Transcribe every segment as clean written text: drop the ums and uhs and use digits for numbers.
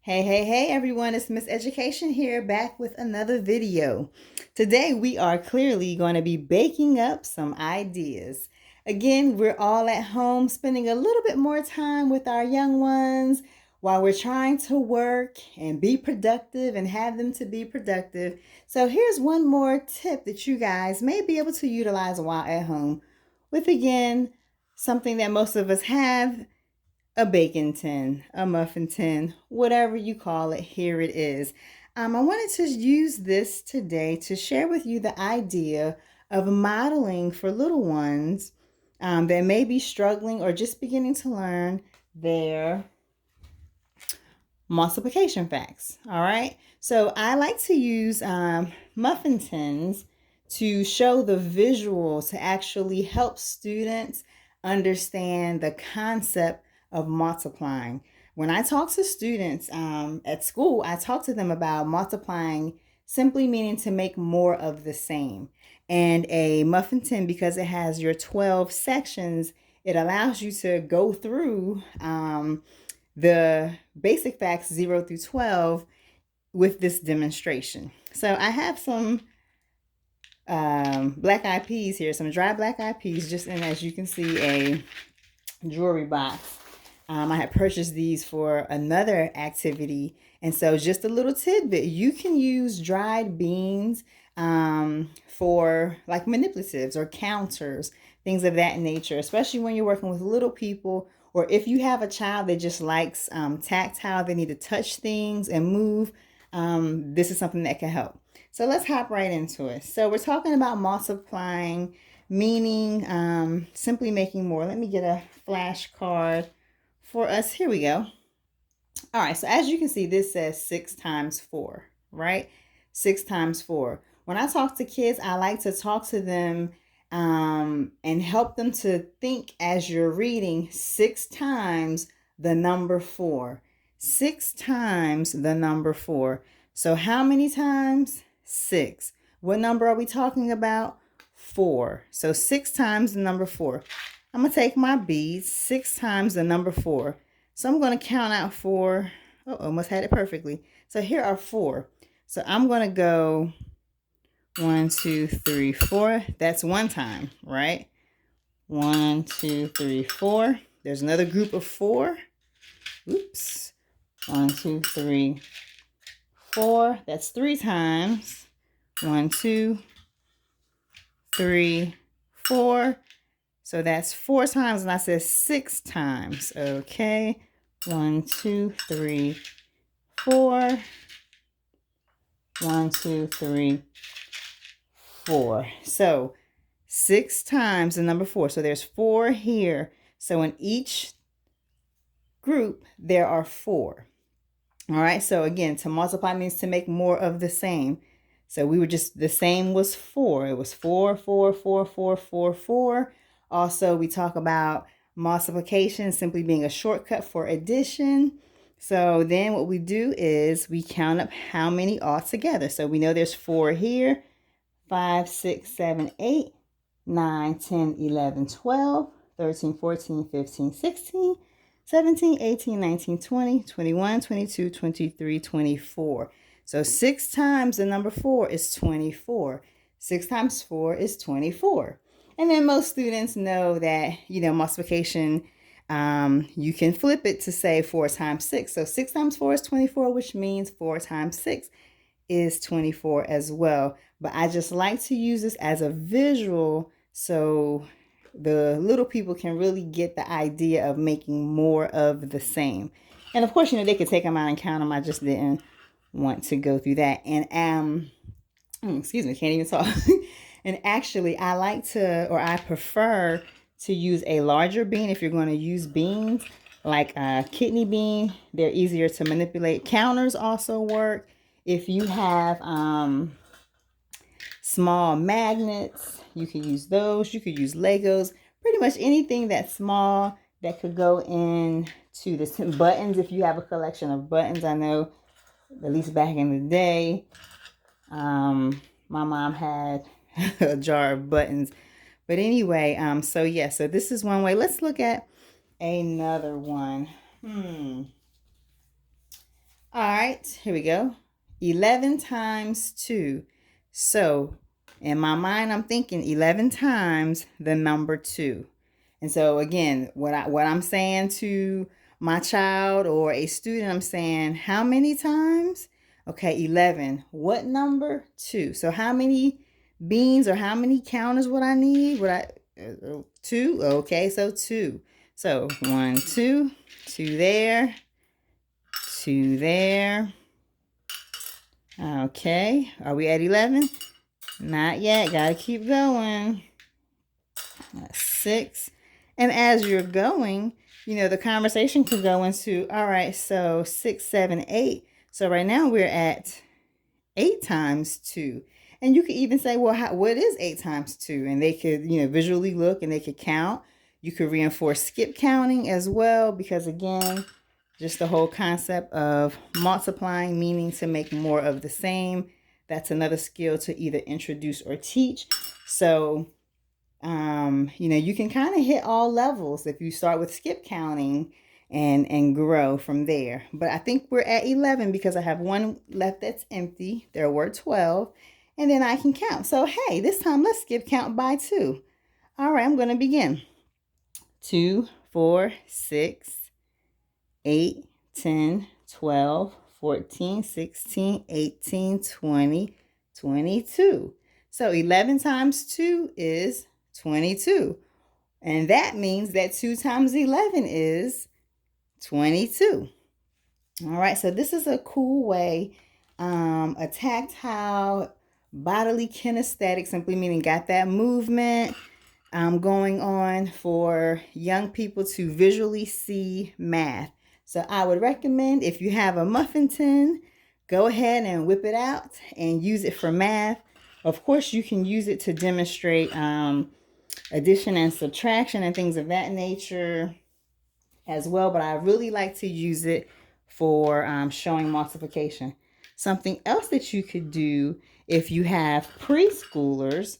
Hey everyone, it's Miss Education here back with another video. Today we are clearly going to be baking up some ideas. Again, we're all at home spending a little bit more time with our young ones while we're trying to work and be productive and have them to be productive. So here's one more tip that you guys may be able to utilize while at home with, again, something that most of us have: a baking tin, a muffin tin, whatever you call it, here it is. I wanted to use this today to share with you the idea of modeling for little ones that may be struggling or just beginning to learn their multiplication facts. All right. So I like to use muffin tins to show the visual to actually help students understand the concept of multiplying. When I talk to students at school, I talk to them about multiplying simply meaning to make more of the same. And a muffin tin, because it has your 12 sections, it allows you to go through the basic facts 0 through 12 with this demonstration. So I have some black eyed peas here, some dry black eyed peas, just in, as you can see, a jewelry box. I had purchased these for another activity. And so just a little tidbit, you can use dried beans for like manipulatives or counters, things of that nature, especially when you're working with little people, or if you have a child that just likes tactile, they need to touch things and move. This is something that can help. So let's hop right into it. So we're talking about multiplying, meaning simply making more. Let me get a flashcard for us. Here we go. All right, so as you can see, this says 6 times 4, right? 6 times 4. When I talk to kids, I like to talk to them and help them to think as you're reading 6 times the number 4. 6 times the number 4. So how many times? 6. What number are we talking about? 4. So 6 times the number 4. I'm going to take my beads, 6 times the number 4. So I'm going to count out 4. Oh, almost had it perfectly. So here are 4. So I'm going to go 1, 2, 3, 4. That's one time, right? 1, 2, 3, 4. There's another group of 4. Oops. 1, 2, 3, 4. That's 3 times. 1, 2, 3, 4. So that's 4 times, and I said 6 times. Okay. 1, 2, 3, 4. 1, 2, 3, 4. So 6 times the number 4. So there's 4 here. So in each group, there are 4. All right. So again, to multiply means to make more of the same. So we were just, the same was 4. It was 4, 4, 4, 4, 4, 4. Also, we talk about multiplication simply being a shortcut for addition. So then what we do is we count up how many altogether. So we know there's 4 here, 5, 6, 7, 8, 9, 10, 11, 12, 13, 14, 15, 16, 17, 18, 19, 20, 21, 22, 23, 24. So 6 times the number 4 is 24. 6 times 4 is 24. And then most students know that, multiplication, you can flip it to say 4 times 6. So 6 times 4 is 24, which means 4 times 6 is 24 as well. But I just like to use this as a visual so the little people can really get the idea of making more of the same. And of course, they could take them out and count them. I just didn't want to go through that. And excuse me, can't even talk. And actually, I like to, or I prefer to use a larger bean if you're going to use beans, like a kidney bean. They're easier to manipulate. Counters also work. If you have small magnets, you can use those. You could use Legos. Pretty much anything that's small that could go into the buttons. If you have a collection of buttons, I know, at least back in the day, my mom had a jar of buttons. But anyway, so yeah, so this is one way. Let's look at another one. All All right, here we go. 11 times 2. So in my mind, I'm thinking 11 times the number 2. And so again, what I'm saying to my child or a student, I'm saying how many times? Okay, 11. What number? 2. So how many beans or how many counters would I need? 2? Okay, so 2. So 1, 2, 2 there, 2 there. Okay, are we at 11? Not yet, gotta keep going. 6. And as you're going, the conversation could go into, all right, so 6, 7, 8. So right now we're at 8 times 2. And you could even say, well, what is 8 times 2? And they could, visually look and they could count. You could reinforce skip counting as well, because again, just the whole concept of multiplying, meaning to make more of the same. That's another skill to either introduce or teach. So, you can kind of hit all levels if you start with skip counting and grow from there. But I think we're at 11 because I have one left that's empty. There were 12. And then I can count. So, hey, this time let's skip count by 2. All right, I'm going to begin. 2, 4, 6, 8, 10, 12, 14, 16, 18, 20, 22. So 11 times 2 is 22. And that means that 2 times 11 is 22. All right, so this is a cool way, a tactile, bodily kinesthetic, simply meaning got that movement going on for young people to visually see math. So I would recommend, if you have a muffin tin, go ahead and whip it out and use it for math. Of course, you can use it to demonstrate addition and subtraction and things of that nature as well, but I really like to use it for showing multiplication. Something else that you could do if you have preschoolers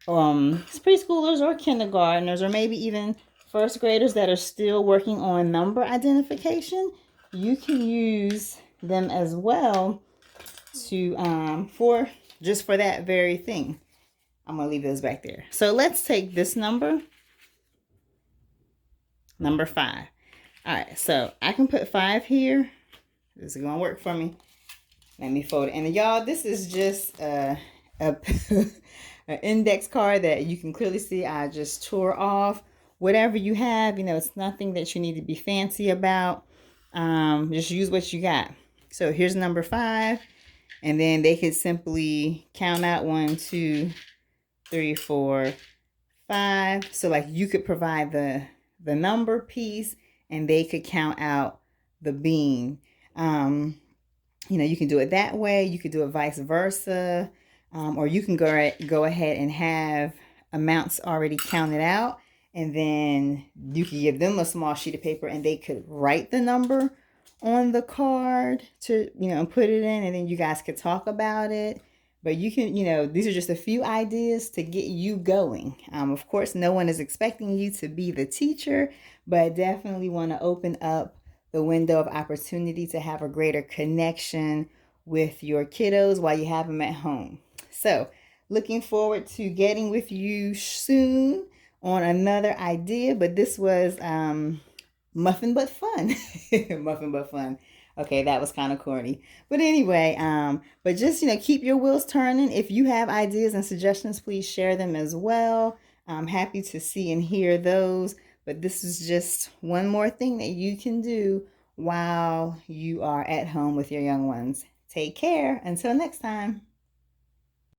or kindergartners, or maybe even first graders that are still working on number identification, you can use them as well to for that very thing. I'm gonna leave those back there. So let's take this number 5. All right, so I can put 5 here. This is gonna work for me. Let me fold it. And y'all, this is just an index card that you can clearly see I just tore off. Whatever you have, it's nothing that you need to be fancy about. Just use what you got. So here's number 5. And then they could simply count out 1, 2, 3, 4, 5. So like you could provide the number piece and they could count out the bean. You can do it that way. You could do it vice versa. Or you can go ahead and have amounts already counted out. And then you could give them a small sheet of paper and they could write the number on the card to, and put it in. And then you guys could talk about it. But you can, these are just a few ideas to get you going. Of course, no one is expecting you to be the teacher, but definitely want to open up the window of opportunity to have a greater connection with your kiddos while you have them at home. So, looking forward to getting with you soon on another idea, but this was muffin but fun. Muffin but fun. Okay, that was kind of corny. But anyway, but just, keep your wheels turning. If you have ideas and suggestions, please share them as well. I'm happy to see and hear those. But this is just one more thing that you can do while you are at home with your young ones. Take care. Until next time.